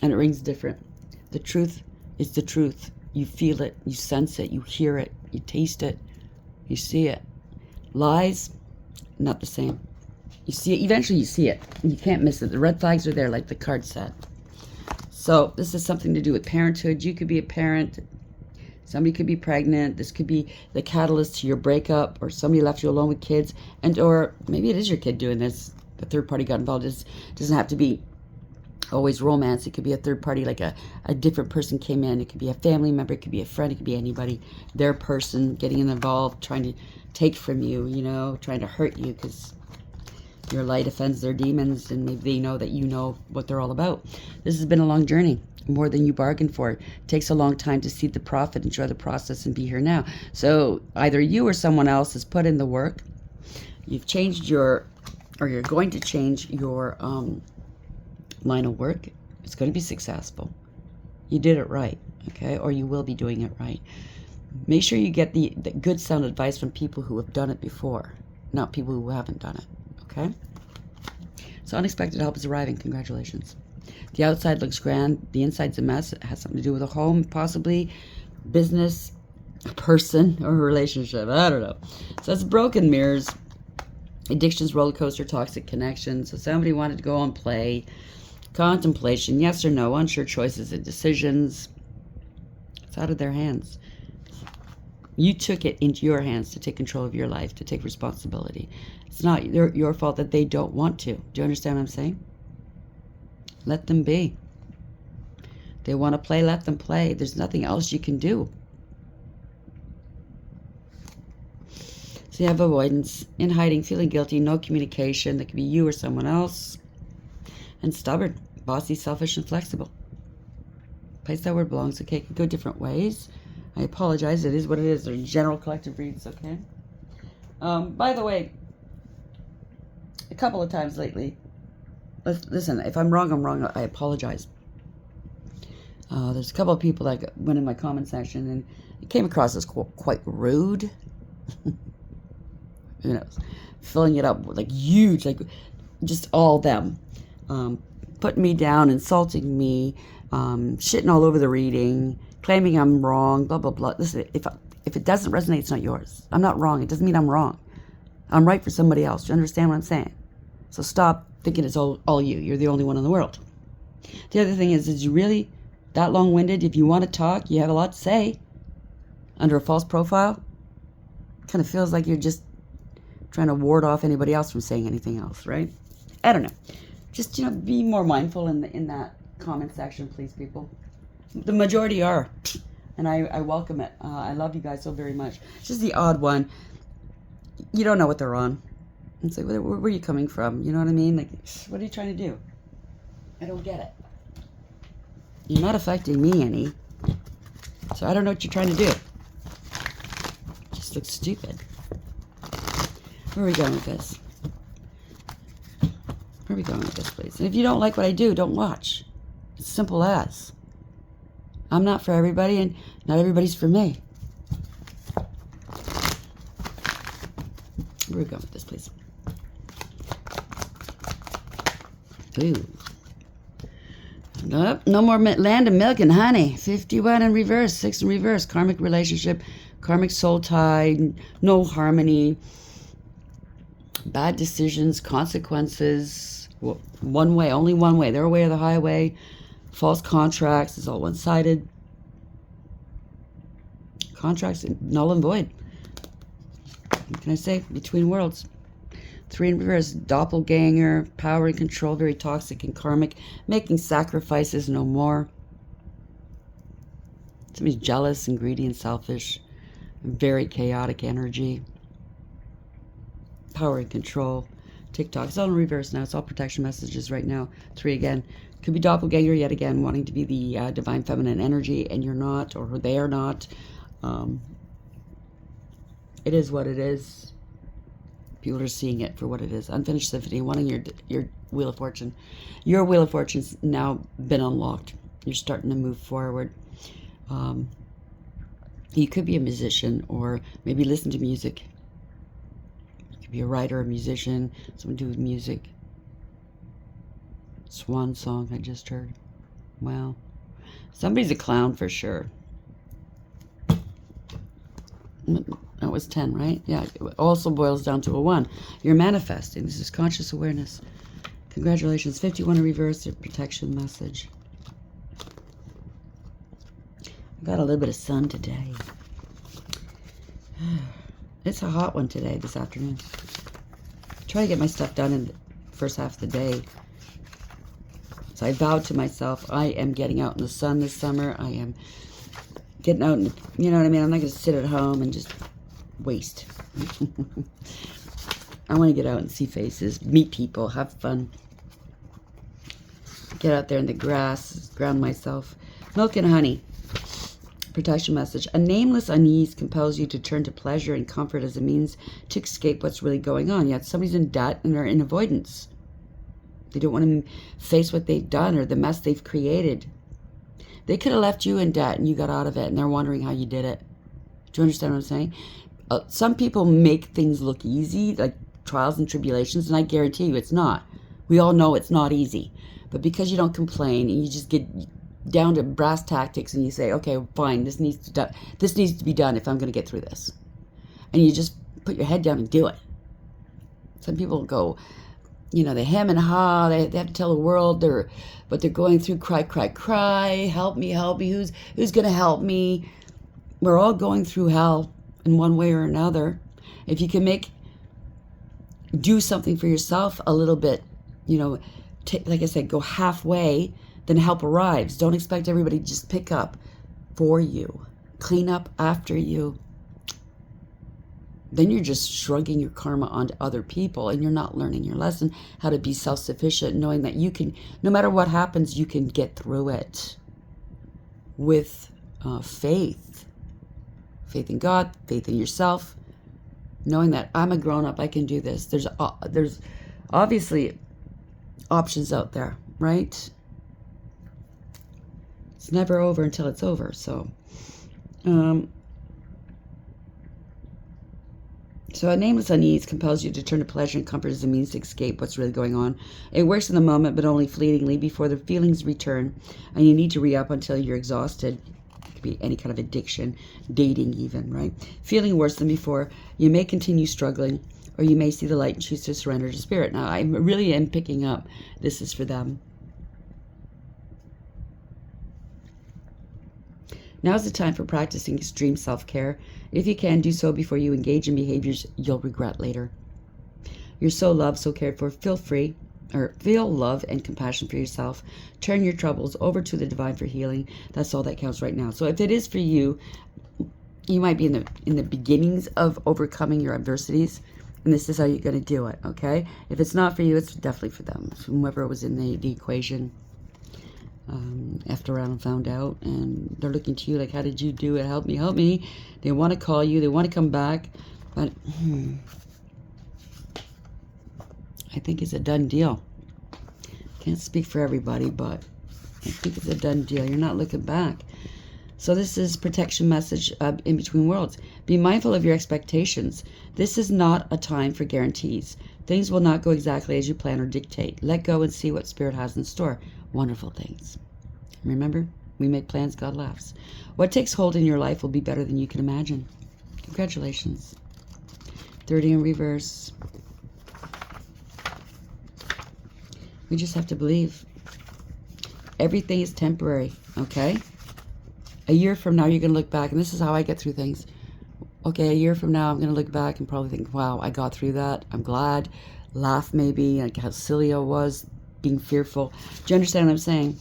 And it rings different. The truth is the truth. You feel it, you sense it, you hear it, you taste it, you see it. Lies, not the same. You see it, eventually you see it. You can't miss it. The red flags are there like the card said. So this is something to do with parenthood. You could be a parent. Somebody could be pregnant. This could be the catalyst to your breakup, or somebody left you alone with kids. Or maybe it is your kid doing this. The third party got involved. It doesn't have to be always romance. It could be a third party, like a different person came in. It could be a family member. It could be a friend. It could be anybody. Their person getting involved, trying to take from you, trying to hurt you because your light offends their demons, and maybe they know that you know what they're all about. This has been a long journey, more than you bargained for. It takes a long time to see the profit, enjoy the process, and be here now. So either you or someone else has put in the work. You've changed you're going to change your line of work. It's going to be successful. You did it right, okay? Or you will be doing it right. Make sure you get the good sound advice from people who have done it before. not people who haven't done it. Okay? So unexpected help is arriving. Congratulations. The outside looks grand. The inside's a mess. It has something to do with a home, possibly business, a person, or a relationship. I don't know. So it's broken mirrors. Addictions, roller coaster, toxic connections. So somebody wanted to go on play. Contemplation, yes or no, unsure choices and decisions. It's out of their hands. You took it into your hands to take control of your life, to take responsibility. It's not your fault that they don't want to. Do you understand what I'm saying? Let them be. They want to play, let them play. There's nothing else you can do. So you have avoidance, in hiding, feeling guilty, no communication. That could be you or someone else. And stubborn, bossy, selfish, and flexible. Place that where it belongs, okay? It could go different ways. I apologize. It is what it is. They're general collective reads, okay? By the way, a couple of times lately, listen, if I'm wrong, I'm wrong. I apologize. There's a couple of people that went in my comment section, and it came across as quite rude. You know, filling it up like huge, like just all them. Putting me down, insulting me, shitting all over the reading, claiming I'm wrong, blah, blah, blah. Listen, if it doesn't resonate, it's not yours. I'm not wrong. It doesn't mean I'm wrong. I'm right for somebody else. Do you understand what I'm saying? So stop thinking it's all you. You're the only one in the world. The other thing is you really that long-winded? If you want to talk, you have a lot to say. Under a false profile, kind of feels like you're just trying to ward off anybody else from saying anything else, right? I don't know. Just, be more mindful in that comment section, please, people. The majority are, and I welcome it. I love you guys so very much. It's just the odd one. You don't know what they're on. It's like, where are you coming from? You know what I mean? Like, what are you trying to do? I don't get it. You're not affecting me any, so I don't know what you're trying to do. It just looks stupid. Where are we going with this? Where are we going with this, please? And if you don't like what I do, don't watch. It's simple as. I'm not for everybody, and not everybody's for me. Where are we going with this, please? Ooh. Nope, no more land of milk and honey. 51 in reverse, 6 in reverse. Karmic relationship, karmic soul tie, no harmony. Bad decisions, consequences, one way, only one way, their way or the highway, false contracts, it's all one-sided. Contracts, null and void. What can I say? Between worlds. 3 in reverse, doppelganger, power and control, very toxic and karmic, making sacrifices no more. Somebody's jealous and greedy and selfish, very chaotic energy. Power and control. TikTok. It's all in reverse now. It's all protection messages right now. 3 again. Could be doppelganger yet again, wanting to be the divine feminine energy, and you're not, or they are not. It is what it is. People are seeing it for what it is. Unfinished symphony, wanting your Wheel of Fortune. Your Wheel of Fortune's now been unlocked. You're starting to move forward. You could be a musician, or maybe listen to music. Be a writer, a musician, someone to do with music. Swan song I just heard. Wow. Somebody's a clown for sure. That was 10, right? Yeah, it also boils down to a 1. You're manifesting. This is conscious awareness. Congratulations. 51 in reverse, a protection message. I got a little bit of sun today. It's a hot one today, this afternoon. Try to get my stuff done in the first half of the day. So I vowed to myself, I am getting out in the sun this summer. I am getting out, you know what I mean? I'm not going to sit at home and just waste. I want to get out and see faces, meet people, have fun. Get out there in the grass, ground myself. Milk and honey. Protection message. A nameless unease compels you to turn to pleasure and comfort as a means to escape what's really going on. Yet somebody's in debt and they're in avoidance. They don't want to face what they've done or the mess they've created. They could have left you in debt and you got out of it, and they're wondering how you did it. Do you understand what I'm saying? Some people make things look easy, like trials and tribulations, and I guarantee you it's not. We all know it's not easy. But because you don't complain and you just get down to brass tactics and you say, okay, fine, this needs to be done if I'm going to get through this. And you just put your head down and do it. Some people go, they hem and haw, they have to tell the world what they're going through, cry, help me, who's going to help me? We're all going through hell in one way or another. If you can do something for yourself a little bit, like I said, go halfway, then help arrives. Don't expect everybody to just pick up for you, clean up after you. Then you're just shrugging your karma onto other people, and you're not learning your lesson, how to be self-sufficient, knowing that you can, no matter what happens, you can get through it with faith. Faith in God, faith in yourself, knowing that I'm a grown-up, I can do this. There's obviously options out there, right? It's never over until it's over. So a nameless unease compels you to turn to pleasure and comfort as a means to escape what's really going on. It works in the moment, but only fleetingly before the feelings return, and you need to re-up until you're exhausted. It could be any kind of addiction, dating even, right? Feeling worse than before, you may continue struggling, or you may see the light and choose to surrender to spirit. Now, I really am picking up this is for them. Now's the time for practicing extreme self-care. If you can, do so before you engage in behaviors you'll regret later. You're so loved, so cared for. Feel love and compassion for yourself. Turn your troubles over to the divine for healing. That's all that counts right now. So if it is for you, you might be in the beginnings of overcoming your adversities, and this is how you're going to do it, okay? If it's not for you, it's definitely for them. Whoever was in the equation. After around and found out, and they're looking to you like, how did you do it? Help me. They want to call you, they want to come back, but I think it's a done deal. Can't speak for everybody, but I think it's a done deal. You're not looking back. So this is protection message in between worlds. Be mindful of your expectations. This is not a time for guarantees. Things will not go exactly as you plan or dictate. Let go and see what Spirit has in store. Wonderful things. Remember, we make plans, God laughs. What takes hold in your life will be better than you can imagine. Congratulations. 30 in reverse. We just have to believe. Everything is temporary, okay? A year from now, you're going to look back, and this is how I get through things. Okay, a year from now, I'm going to look back and probably think, wow, I got through that. I'm glad. Laugh maybe, like how silly I was, being fearful. Do you understand what I'm saying?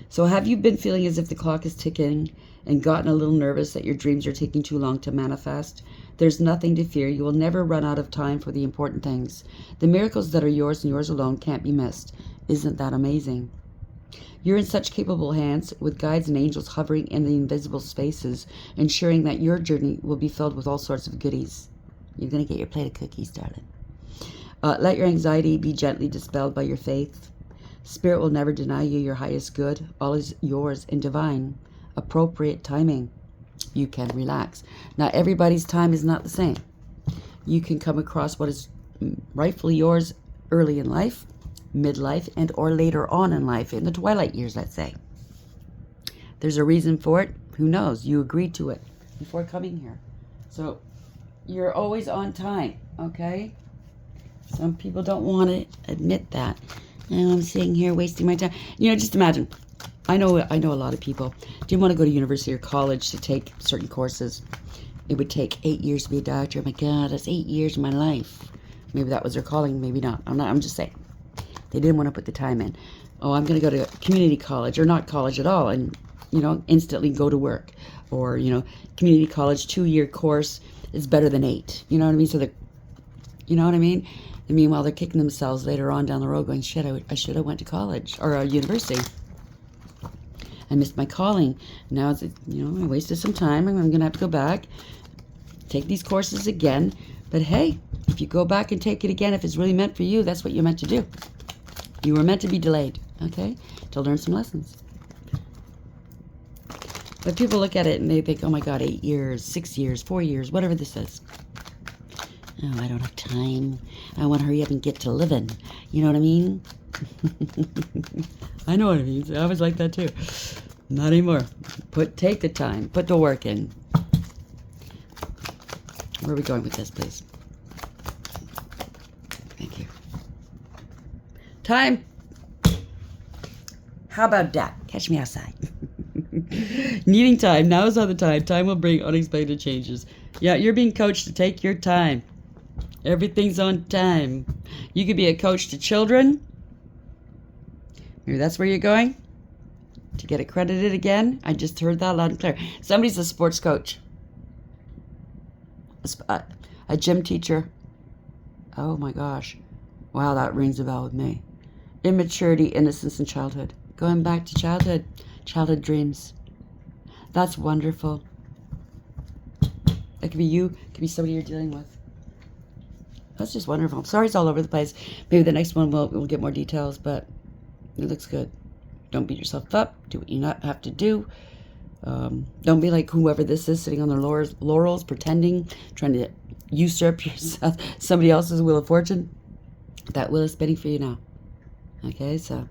So have you been feeling as if the clock is ticking and gotten a little nervous that your dreams are taking too long to manifest? There's nothing to fear. You will never run out of time for the important things. The miracles that are yours and yours alone can't be missed. Isn't that amazing? You're in such capable hands, with guides and angels hovering in the invisible spaces, ensuring that your journey will be filled with all sorts of goodies. You're going to get your plate of cookies, darling. Let your anxiety be gently dispelled by your faith. Spirit will never deny you your highest good. All is yours in divine, appropriate timing. You can relax. Now, everybody's time is not the same. You can come across what is rightfully yours early in life, midlife, and or later on in life, in the twilight years, let's say. There's a reason for it. Who knows? You agreed to it before coming here. So you're always on time, okay? Some people don't want to admit that. And I'm sitting here wasting my time. Just imagine. I know a lot of people didn't want to go to university or college to take certain courses. It would take 8 years to be a doctor. Oh my God, that's 8 years of my life. Maybe that was their calling, maybe not. I'm just saying. They didn't want to put the time in. Oh, I'm going to go to community college, or not college at all, and, instantly go to work. Or, community college 2-year course is better than 8. You know what I mean? So you know what I mean? And meanwhile, they're kicking themselves later on down the road going, shit, I should have went to college or a university. I missed my calling. Now, I wasted some time. I'm going to have to go back, take these courses again. But hey, if you go back and take it again, if it's really meant for you, that's what you're meant to do. You were meant to be delayed, okay? To learn some lessons. But people look at it and they think, oh my God, 8 years, 6 years, 4 years, whatever this is. Oh, I don't have time. I want to hurry up and get to living. You know what I mean? I know what it means. I was like that too. Not anymore. Take the time. Put the work in. Where are we going with this, please? Thank you. Time. How about that? Catch me outside. Needing time. Now is not the time. Time will bring unexpected changes. Yeah, you're being coached to take your time. Everything's on time. You could be a coach to children. Maybe that's where you're going. To get accredited again. I just heard that loud and clear. Somebody's a sports coach. A gym teacher. Oh my gosh. Wow, that rings a bell with me. Immaturity, innocence, and childhood. Going back to childhood. Childhood dreams. That's wonderful. It could be you. It could be somebody you're dealing with. That's just wonderful. I'm sorry it's all over the place. Maybe the next one we'll get more details, but it looks good. Don't beat yourself up. Do what you not have to do. Don't be like whoever this is sitting on their laurels, pretending, trying to usurp yourself, somebody else's wheel of fortune. That wheel is spinning for you now. Okay, so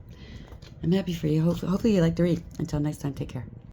I'm happy for you. Hopefully you like to read. Until next time, take care.